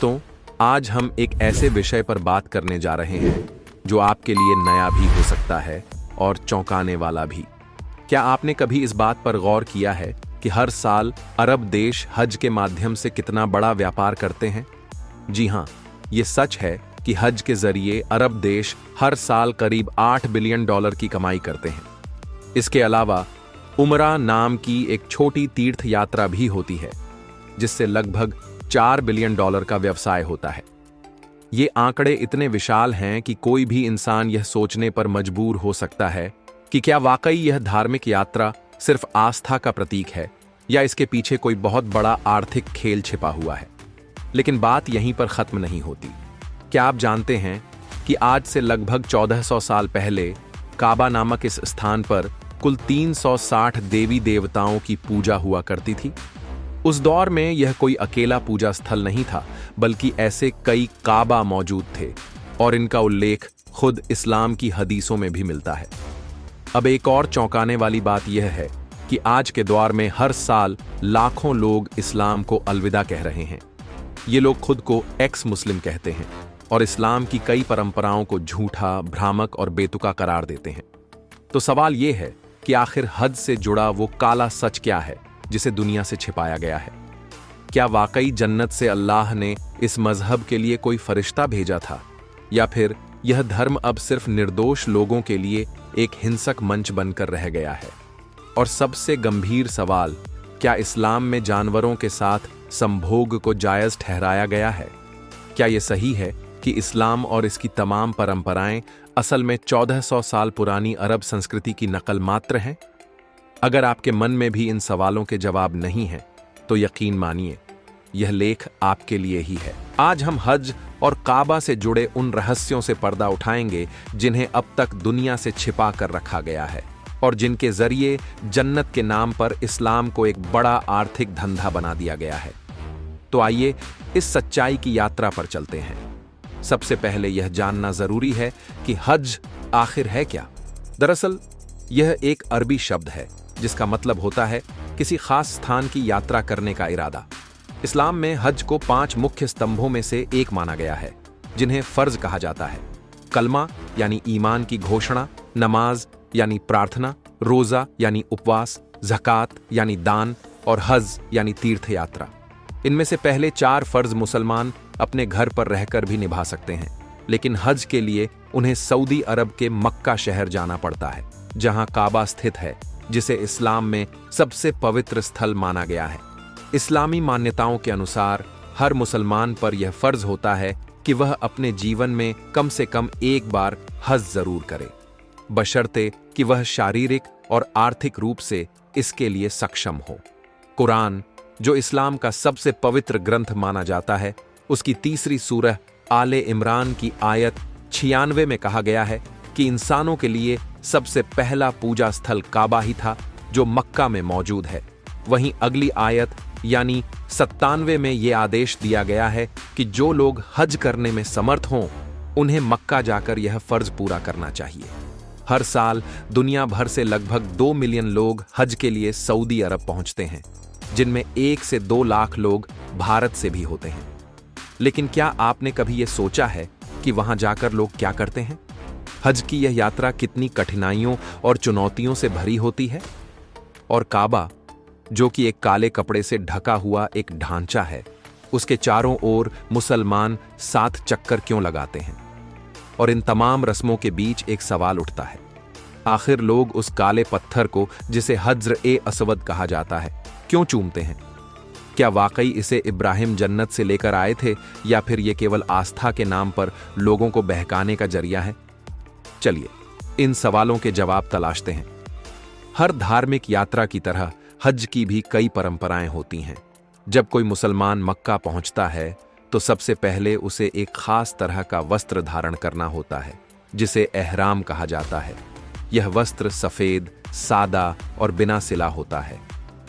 दोस्तों, आज हम एक ऐसे विषय पर बात करने जा रहे हैं जो आपके लिए नया भी हो सकता है और चौंकाने वाला भी। क्या आपने कभी इस बात पर गौर किया है कि हर साल अरब देश हज के माध्यम से कितना बड़ा व्यापार करते हैं? जी हां, ये सच है कि हज के जरिए अरब देश हर साल करीब $8 बिलियन की कमाई करते हैं। इसके अलावा उमरा नाम की एक छोटी तीर्थ यात्रा भी होती है, जिससे लगभग $4 बिलियन का व्यवसाय होता है। ये आंकड़े इतने विशाल हैं कि कोई भी इंसान यह सोचने पर मजबूर हो सकता है कि क्या वाकई यह धार्मिक यात्रा सिर्फ आस्था का प्रतीक है या इसके पीछे कोई बहुत बड़ा आर्थिक खेल छिपा हुआ है। लेकिन बात यहीं पर खत्म नहीं होती। क्या आप जानते हैं कि आज से लगभग 1400 साल पहले काबा नामक इस स्थान पर कुल 360 देवी देवताओं की पूजा हुआ करती थी? उस दौर में यह कोई अकेला पूजा स्थल नहीं था, बल्कि ऐसे कई काबा मौजूद थे और इनका उल्लेख खुद इस्लाम की हदीसों में भी मिलता है। अब एक और चौंकाने वाली बात यह है कि आज के दौर में हर साल लाखों लोग इस्लाम को अलविदा कह रहे हैं। ये लोग खुद को एक्स मुस्लिम कहते हैं और इस्लाम की कई परंपराओं को झूठा, भ्रामक और बेतुका करार देते हैं। तो सवाल यह है कि आखिर हज से जुड़ा वो काला सच क्या है जिसे दुनिया से छिपाया गया है? क्या वाकई जन्नत से अल्लाह ने इस मजहब के लिए कोई फरिश्ता भेजा था, या फिर यह धर्म अब सिर्फ निर्दोष लोगों के लिए एक हिंसक मंच बनकर रह गया है? और सबसे गंभीर सवाल, क्या इस्लाम में जानवरों के साथ संभोग को जायज ठहराया गया है? क्या यह सही है कि इस्लाम और इसकी तमाम परंपराएं असल में 1400 साल पुरानी अरब संस्कृति की नकल मात्र हैं? अगर आपके मन में भी इन सवालों के जवाब नहीं हैं, तो यकीन मानिए, यह लेख आपके लिए ही है। आज हम हज और काबा से जुड़े उन रहस्यों से पर्दा उठाएंगे जिन्हें अब तक दुनिया से छिपा कर रखा गया है और जिनके जरिए जन्नत के नाम पर इस्लाम को एक बड़ा आर्थिक धंधा बना दिया गया है। तो आइए इस सच्चाई की यात्रा पर चलते हैं। सबसे पहले यह जानना जरूरी है कि हज आखिर है क्या। दरअसल यह एक अरबी शब्द है जिसका मतलब होता है किसी खास स्थान की यात्रा करने का इरादा। इस्लाम में हज को 5 मुख्य स्तंभों में से एक माना गया है, जिन्हें फर्ज कहा जाता है। कलमा यानी ईमान की घोषणा, नमाज यानी प्रार्थना, रोजा यानी उपवास, ज़कात यानी दान और हज यानी तीर्थ यात्रा। इनमें से पहले 4 फर्ज मुसलमान अपने घर पर रहकर भी निभा सकते हैं, लेकिन हज के लिए उन्हें सऊदी अरब के मक्का शहर जाना पड़ता है, जहां काबा स्थित है, जिसे इस्लाम में सबसे पवित्र स्थल माना गया है। इस्लामी मान्यताओं के अनुसार हर मुसलमान पर यह फर्ज होता है कि वह अपने जीवन में कम से कम एक बार हज जरूर करे, बशर्ते कि वह शारीरिक और आर्थिक रूप से इसके लिए सक्षम हो। कुरान, जो इस्लाम का सबसे पवित्र ग्रंथ माना जाता है, उसकी 3री सूरह आले इमरान की आयत 96 में कहा गया है कि इंसानों के लिए सबसे पहला पूजा स्थल काबा ही था, जो मक्का में मौजूद है। वहीं अगली आयत यानी 97 में यह आदेश दिया गया है कि जो लोग हज करने में समर्थ हों, उन्हें मक्का जाकर यह फर्ज पूरा करना चाहिए। हर साल दुनिया भर से लगभग 2 मिलियन लोग हज के लिए सऊदी अरब पहुंचते हैं, जिनमें 1 से 2 लाख लोग भारत से भी होते हैं। लेकिन क्या आपने कभी यह सोचा है कि वहां जाकर लोग क्या करते हैं? हज की यह यात्रा कितनी कठिनाइयों और चुनौतियों से भरी होती है? और काबा, जो कि एक काले कपड़े से ढका हुआ एक ढांचा है, उसके चारों ओर मुसलमान 7 चक्कर क्यों लगाते हैं? और इन तमाम रस्मों के बीच एक सवाल उठता है, आखिर लोग उस काले पत्थर को, जिसे हज्र-ए-अस्वद कहा जाता है, क्यों चूमते हैं? क्या वाकई इसे इब्राहिम जन्नत से लेकर आए थे, या फिर यह केवल आस्था के नाम पर लोगों को बहकाने का जरिया है? चलिए इन सवालों के जवाब तलाशते हैं। हर धार्मिक यात्रा की तरह हज की भी कई परंपराएं होती हैं। जब कोई मुसलमान मक्का पहुंचता है, तो सबसे पहले उसे एक खास तरह का वस्त्र धारण करना होता है, जिसे एहराम कहा जाता है। यह वस्त्र सफेद, सादा और बिना सिला होता है,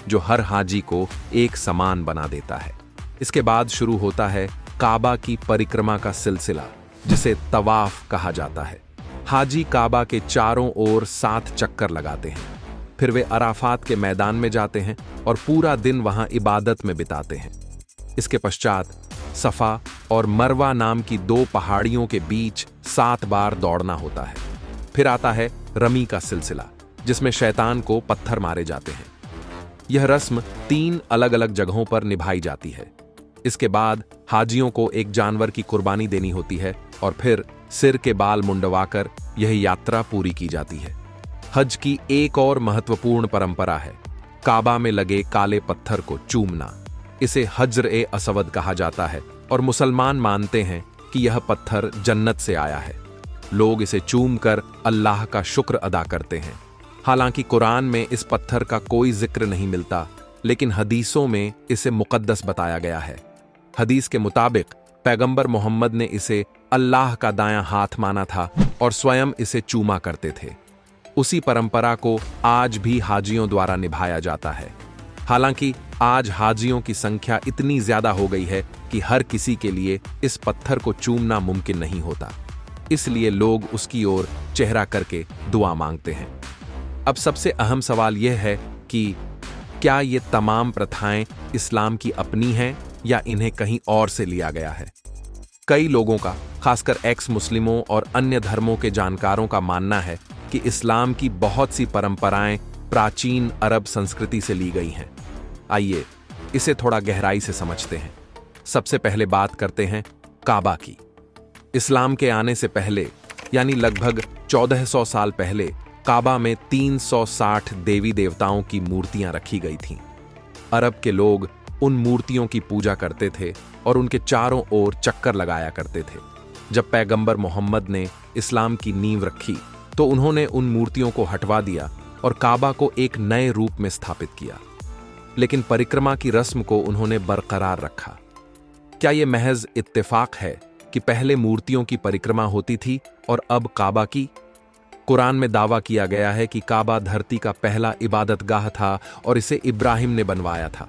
जो हर हाजी को एक समान बना देता है। इसके बाद शुरू होता है काबा की परिक्रमा का सिलसिला, जिसे तवाफ कहा जाता है। हाजी काबा के चारों ओर 7 चक्कर लगाते हैं, फिर वे अराफात के मैदान में जाते हैं और पूरा दिन वहां इबादत में बिताते हैं। इसके पश्चात सफा और मरवा नाम की 2 पहाड़ियों के बीच 7 बार दौड़ना होता है। फिर आता है रमी का सिलसिला, जिसमें शैतान को पत्थर मारे जाते हैं। यह रस्म 3 अलग अलग जगहों पर निभाई जाती है। इसके बाद हाजियों को एक जानवर की कुर्बानी देनी होती है और फिर सिर के बाल मुंडवाकर यह यात्रा पूरी की जाती है। हज की एक और महत्वपूर्ण परंपरा है काबा में लगे काले पत्थर को चूमना। इसे हज्र-ए-असवद कहा जाता है और मुसलमान मानते हैं कि यह पत्थर जन्नत से आया है। लोग इसे चूमकर अल्लाह का शुक्र अदा करते हैं। हालांकि कुरान में इस पत्थर का कोई जिक्र नहीं मिलता, लेकिन हदीसों में इसे मुकद्दस बताया गया है। हदीस के मुताबिक पैगंबर मोहम्मद ने इसे अल्लाह का दायां हाथ माना था और स्वयं इसे चूमा करते थे। उसी परंपरा को आज भी हाजियों द्वारा निभाया जाता है। हालांकि आज हाजियों की संख्या इतनी ज्यादा हो गई है कि हर किसी के लिए इस पत्थर को चूमना मुमकिन नहीं होता, इसलिए लोग उसकी ओर चेहरा करके दुआ मांगते हैं। अब सबसे अहम सवाल यह है कि क्या ये तमाम प्रथाएं इस्लाम की अपनी हैं या इन्हें कहीं और से लिया गया है? कई लोगों का, खासकर एक्स मुस्लिमों और अन्य धर्मों के जानकारों का मानना है कि इस्लाम की बहुत सी परंपराएं प्राचीन अरब संस्कृति से ली गई हैं। आइए इसे थोड़ा गहराई से समझते हैं। सबसे पहले बात करते हैं काबा की। इस्लाम के आने से पहले, यानी लगभग 1400 साल पहले, काबा में 360 देवी देवताओं की मूर्तियां रखी गई थीं। अरब के लोग उन मूर्तियों की पूजा करते थे और उनके चारों ओर चक्कर लगाया करते थे। जब पैगंबर मोहम्मद ने इस्लाम की नींव रखी तो उन्होंने उन मूर्तियों को हटवा दिया और काबा को एक नए रूप में स्थापित किया, लेकिन परिक्रमा की रस्म को उन्होंने बरकरार रखा। क्या यह महज इत्तेफाक है कि पहले मूर्तियों की परिक्रमा होती थी और अब काबा की? कुरान में दावा किया गया है कि काबा धरती का पहला इबादतगाह था और इसे इब्राहिम ने बनवाया था,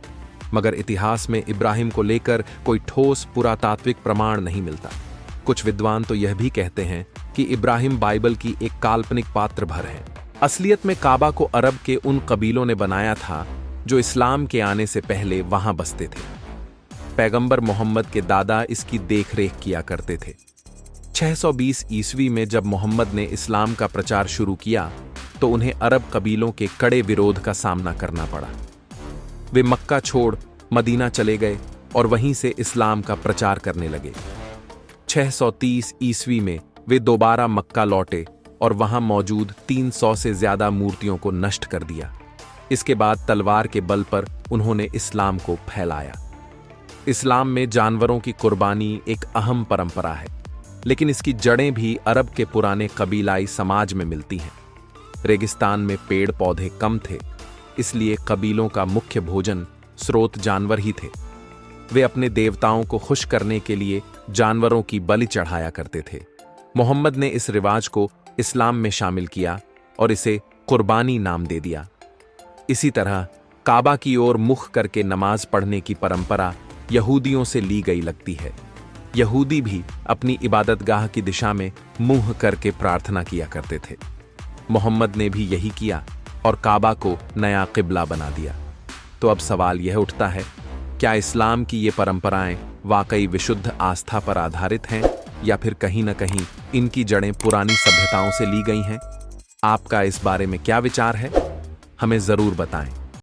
मगर इतिहास में इब्राहिम को लेकर कोई ठोस पुरातात्विक प्रमाण नहीं मिलता। कुछ विद्वान तो यह भी कहते हैं कि इब्राहिम बाइबल की एक काल्पनिक पात्र भर है। असलियत में काबा को अरब के उन कबीलों ने बनाया था जो इस्लाम के आने से पहले वहां बसते थे। पैगंबर मोहम्मद के दादा इसकी देखरेख किया करते थे। 620 ईस्वी में जब मोहम्मद ने इस्लाम का प्रचार शुरू किया तो उन्हें अरब कबीलों के कड़े विरोध का सामना करना पड़ा। वे मक्का छोड़ मदीना चले गए और वहीं से इस्लाम का प्रचार करने लगे। 630 ईस्वी में वे दोबारा मक्का लौटे और वहां मौजूद 300 से ज्यादा मूर्तियों को नष्ट कर दिया। इसके बाद तलवार के बल पर उन्होंने इस्लाम को फैलाया। इस्लाम में जानवरों की कुर्बानी एक अहम परंपरा है, लेकिन इसकी जड़ें भी अरब के पुराने कबीलाई समाज में मिलती हैं। रेगिस्तान में पेड़ पौधे कम थे, इसलिए कबीलों का मुख्य भोजन स्रोत जानवर ही थे। वे अपने देवताओं को खुश करने के लिए जानवरों की बलि चढ़ाया करते थे। मोहम्मद ने इस रिवाज को इस्लाम में शामिल किया और इसे कुर्बानी नाम दे दिया। इसी तरह काबा की ओर मुख करके नमाज पढ़ने की परंपरा यहूदियों से ली गई लगती है। यहूदी भी अपनी इबादतगाह की दिशा में मुंह करके प्रार्थना किया करते थे। मोहम्मद ने भी यही किया और काबा को नया किबला बना दिया। तो अब सवाल यह उठता है, क्या इस्लाम की ये परंपराएं वाकई विशुद्ध आस्था पर आधारित हैं या फिर कहीं न कहीं इनकी जड़ें पुरानी सभ्यताओं से ली गई हैं? आपका इस बारे में क्या विचार है? हमें जरूर बताएं।